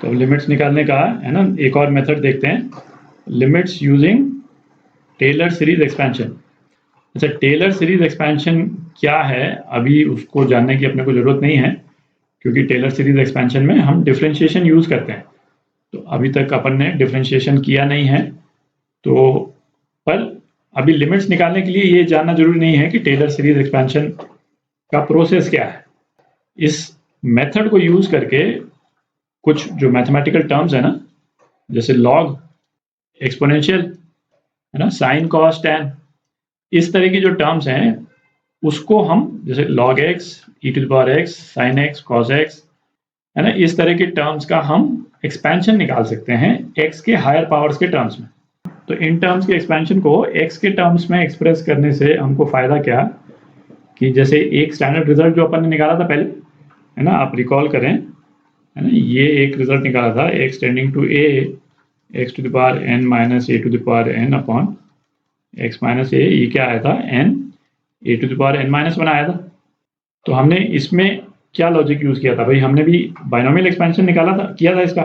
तो लिमिट्स निकालने का है ना एक और मेथड देखते हैं, limits using Taylor series expansion. अच्छा, टेलर सीरीज एक्सपेंशन क्या है अभी उसको जानने की अपने को जरूरत नहीं है, क्योंकि टेलर सीरीज एक्सपेंशन में हम डिफरेंशिएशन यूज करते हैं। तो अभी तक अपन ने डिफरेंशिएशन किया नहीं है, तो पर अभी लिमिट्स निकालने के लिए ये जानना जरूरी नहीं है कि टेलर सीरीज एक्सपेंशन का प्रोसेस क्या है। इस मेथड को यूज करके कुछ जो मैथमेटिकल टर्म्स है ना, जैसे लॉग, एक्सपोनेंशियल, है ना, साइन, कॉस, टैन, इस तरह की जो टर्म्स हैं उसको हम जैसे log x, e to the power x, sin x, cos x, है ना, इस तरह के टर्म्स का हम एक्सपेंशन निकाल सकते हैं x के हायर पावर्स के टर्म्स में। तो इन टर्म्स के एक्सपेंशन को x के टर्म्स में एक्सप्रेस करने से हमको फायदा क्या कि जैसे एक स्टैंडर्ड रिजल्ट जो अपन ने निकाला था पहले, है ना, आप रिकॉल करें, है ना, ये एक रिजल्ट निकाला था x tending to a, x to the power n minus a to the power n upon x minus a, ये क्या आया था n a to the power n minus 1 आया था। तो हमने इसमें क्या लॉजिक यूज किया था भाई, हमने भी बाइनोमियल एक्सपेंशन निकाला था, किया था इसका।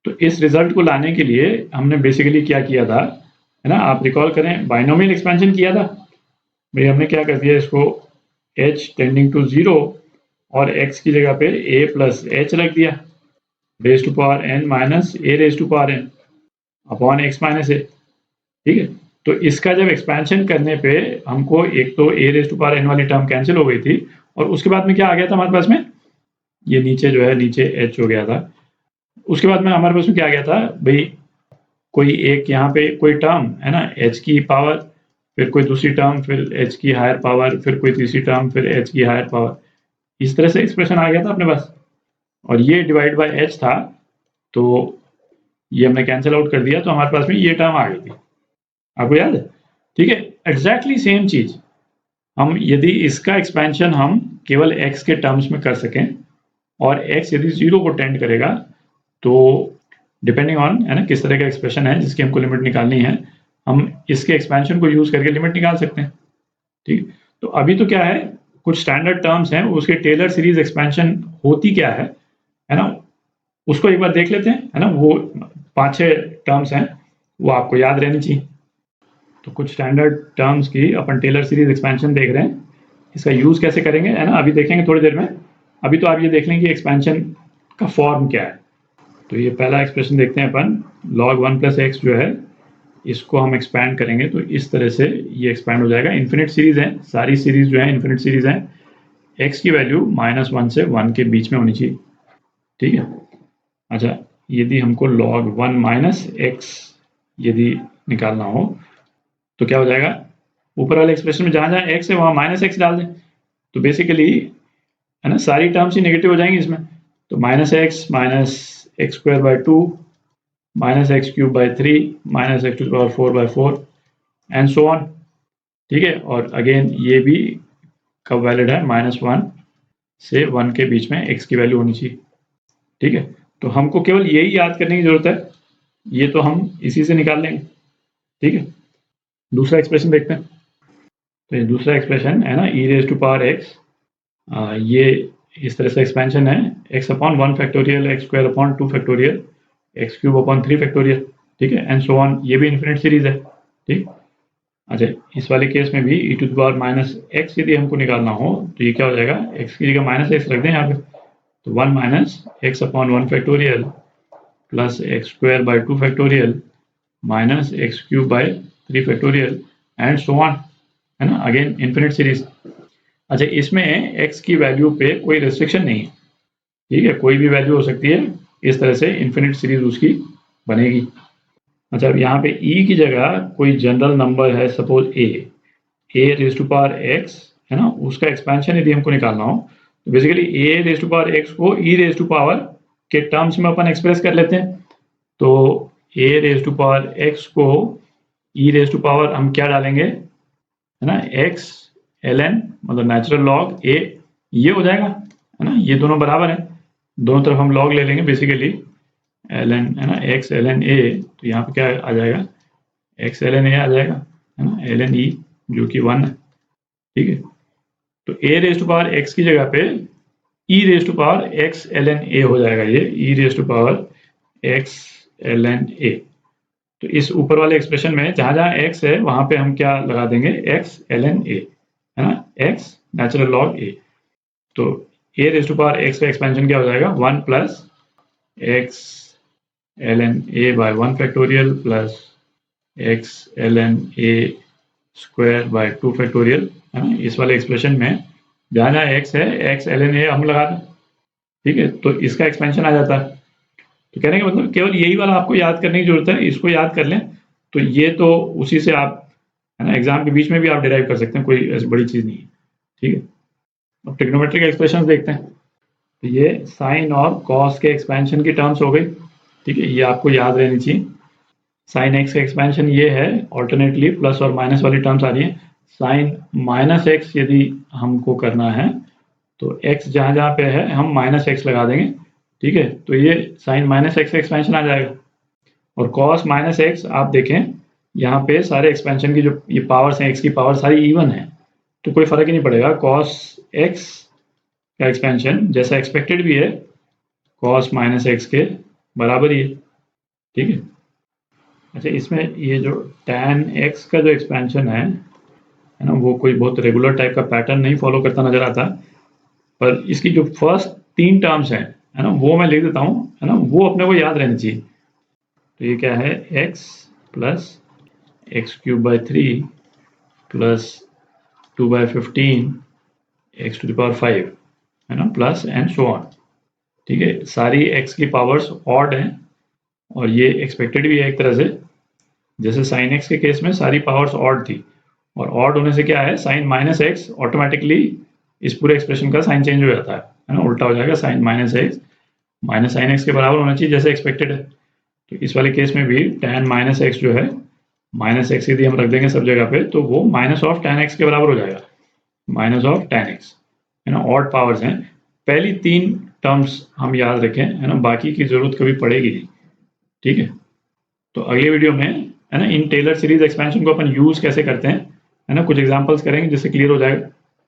तो इस रिजल्ट को लाने के लिए हमने बेसिकली क्या किया था, है ना, आप रिकॉल करें, बाइनोमियल एक्सपेंशन किया था भाई। हमने क्या कर दिया, इसको h टेंडिंग टू 0 और x की जगह पे a प्लस h रख दिया, raise to power n minus a raise to power n upon x minus a। ठीक है, तो इसका जब एक्सपेंशन करने पे हमको एक तो a raise to power n वाली टर्म कैंसिल हो गई थी, और उसके बाद में क्या आ गया था हमारे पास में, ये नीचे जो है नीचे h हो गया था। उसके बाद में हमारे पास में क्या आ गया था भाई, कोई एक यहाँ पे कोई टर्म है ना h की पावर, फिर कोई दूसरी टर्म, फिर h की हायर पावर, फिर कोई तीसरी टर्म, फिर h की हायर पावर, इस तरह से एक्सप्रेशन आ गया था अपने पास, और ये डिवाइड बाय h था, तो ये हमने कैंसिल आउट कर दिया, तो हमारे पास में ये टर्म आ गई थी, आपको याद है। ठीक है, एग्जैक्टली सेम चीज हम यदि इसका एक्सपेंशन हम केवल x के टर्म्स में कर सकें, और x यदि 0 को टेंड करेगा, तो डिपेंडिंग ऑन, है ना, किस तरह का एक्सप्रेशन है जिसकी हमको लिमिट निकालनी है, हम इसके एक्सपेंशन को यूज करके लिमिट निकाल सकते हैं। ठीक, तो अभी तो क्या है, कुछ स्टैंडर्ड टर्म्स हैं, उसके टेलर सीरीज एक्सपेंशन होती क्या है ना, उसको एक बार देख लेते हैं, है ना। वो 5-6 टर्म्स हैं, वो आपको याद रहनी चाहिए। तो कुछ स्टैंडर्ड टर्म्स की अपन टेलर सीरीज एक्सपेंशन देख रहे हैं, इसका यूज कैसे करेंगे, है ना, अभी देखेंगे थोड़ी देर में। अभी तो आप ये देख लें कि एक्सपेंशन का फॉर्म क्या है। तो ये पहला एक्सप्रेशन देखते हैं अपन, log 1 प्लस एक्स जो है, इसको हम एक्सपैंड करेंगे तो इस तरह से ये एक्सपैंड हो जाएगा। इन्फिनिट सीरीज है, सारी सीरीज जो है इन्फिनिट सीरीज है, x की वैल्यू -1 से 1 के बीच में होनी चाहिए। ठीक है, अच्छा, यदि हमको log 1 माइनस एक्स यदि निकालना हो तो क्या हो जाएगा, ऊपर वाले एक्सप्रेशन में जहां जहां x है वहां माइनस एक्स डाल दें, तो बेसिकली, है ना, सारी टर्म्स ही नेगेटिव हो जाएंगी इसमें। तो -x square by 2, -x cube by 3, -x to the power 4 by 4 and so on. ठीक है, और अगेन ये भी कब वैलिड है, -1 से 1 के बीच में x की वैल्यू होनी चाहिए। ठीक है, तो हमको केवल यही याद करने की जरूरत है, ये तो हम इसी से निकाल लेंगे। ठीक है, दूसरा एक्सप्रेशन देखते हैं। तो ये दूसरा एक्सप्रेशन है ना, e raise to power x, ये इस तरह से एक्सपेंशन है, x upon 1 factorial, x square upon 2 factorial, x cube upon 3 factorial. ठीक है, एंड सो ऑन, ये भी इन्फिनिट सीरीज है। ठीक, अच्छा, इस वाले केस में भी e to the power minus x यदि हमको निकालना हो तो ये क्या हो जाएगा, x की जगह -x रख दें यहाँ पे, तो 1 minus x upon 1 factorial plus x square by 2 factorial minus x cube by 3 factorial and so on, है ना, अगेन इन्फिनिट सीरीज। अच्छा, इसमें x की वैल्यू पे कोई रेस्ट्रिक्शन नहीं है। ठीक है, कोई भी वैल्यू हो सकती है, इस तरह से इन्फिनिट सीरीज उसकी बनेगी। अच्छा, अब यहाँ पे e की जगह कोई जनरल नंबर है, suppose a raise to power x, है ना, उसका एक्सपेंशन यदि हमको निकालना हो तो basically a raise to power x को e रेज टू पावर के टर्म्स में अपन एक्सप्रेस कर लेते हैं। तो a raise to power x को e रेज टू पावर हम क्या डालेंगे, है ना, x ln, मतलब नेचुरल लॉग a, ये हो जाएगा, है ना, ये दोनों बराबर है, दोनों तरफ हम लॉग ले लेंगे बेसिकली, ln, है ना, x ln a, तो यहाँ पे क्या आ जाएगा, x ln a आ जाएगा, है ना, ln e जो कि 1 है। ठीक है, तो a raise to power x की जगह पे e raise to power x l n a हो जाएगा, ये e raise to power x l n a. तो इस ऊपर वाले एक्सप्रेशन में जहां जहां एक्स है वहां पे हम क्या लगा देंगे, एक्स एल एन ए, है ना, एक्स नेचुरल लॉग ए। तो a raise to power x का एक्सपेंशन क्या हो जाएगा, 1 plus x l n a by 1 factorial plus x l n a square by 2 factorial, है ना। इस वाले एक्सप्रेशन में जहां जहां एक्स है, एक्स एल एन ए हम लगा दें, ठीक है, तो इसका एक्सपेंशन आ जाता है। तो कहने का मतलब केवल यही वाला आपको याद करने की जरूरत है, इसको याद कर लें तो ये तो उसी से आप, है ना, एग्जाम के बीच में भी आप डिराइव कर सकते हैं, कोई ऐसी बड़ी चीज नहीं है, ठीक है। अब ट्रिग्नोमेट्रिक एक्सप्रेशन देखते हैं। तो ये साइन और कॉस के एक्सपेंशन की टर्म्स हो गई, ठीक है, ये आपको याद रहनी चाहिए। साइन एक्स का एक्सपेंशन ये है, ऑल्टरनेटली प्लस और माइनस वाली टर्म्स आ रही है। साइन माइनस एक्स यदि हमको करना है तो एक्स जहां जहां पे है हम माइनस एक्स लगा देंगे, ठीक है, तो ये साइन माइनस एक्स का एक्सपेंशन आ जाएगा। और कॉस माइनस एक्स आप देखें यहाँ पे सारे एक्सपेंशन की जो ये पावर्स हैं, एक्स की पावर सारी इवन है, तो कोई फर्क ही नहीं पड़ेगा। कॉस एक्स का एक्सपेंशन जैसा एक्सपेक्टेड भी है कॉस माइनस एक्स के बराबर ही है, ठीक है। अच्छा, इसमें ये जो tan x का जो एक्सपेंशन है ना, वो कोई बहुत रेगुलर टाइप का पैटर्न नहीं फॉलो करता नजर आता, पर इसकी जो फर्स्ट 3 टर्म्स हैं, है ना, वो मैं लिख देता हूँ, है ना, वो अपने को याद रहनी चाहिए। तो ये क्या है, x plus x cube by 3 plus 2 by 15 x to the power 5, है ना, प्लस एंड सो ऑन, ठीक है। सारी x की पावर्स ऑड हैं और ये एक्सपेक्टेड भी है एक तरह से, जैसे साइन एक्स के केस में सारी पावर्स ऑड थी, और ऑड होने से क्या है, साइन माइनस एक्स ऑटोमेटिकली इस पूरे एक्सप्रेशन का साइन चेंज हो जाता है ना, उल्टा हो जाएगा, sine minus x minus sine x के बराबर होना चाहिए जैसे एक्सपेक्टेड है। तो इस वाले केस में भी tan माइनस एक्स जो है, माइनस एक्स यदि हम रख देंगे सब जगह पे तो वो माइनस ऑफ tan एक्स के बराबर हो जाएगा, माइनस ऑफ tan एक्स, है ना, ऑड पावर्स हैं। पहली 3 टर्म्स हम याद रखें, है ना, बाकी की जरूरत कभी पड़ेगी नहीं, ठीक है। तो अगले वीडियो में, है ना, इन टेलर सीरीज एक्सपेंशन को अपन यूज कैसे करते हैं, है ना, कुछ एग्जांपल्स करेंगे जिससे क्लियर हो जाएगा।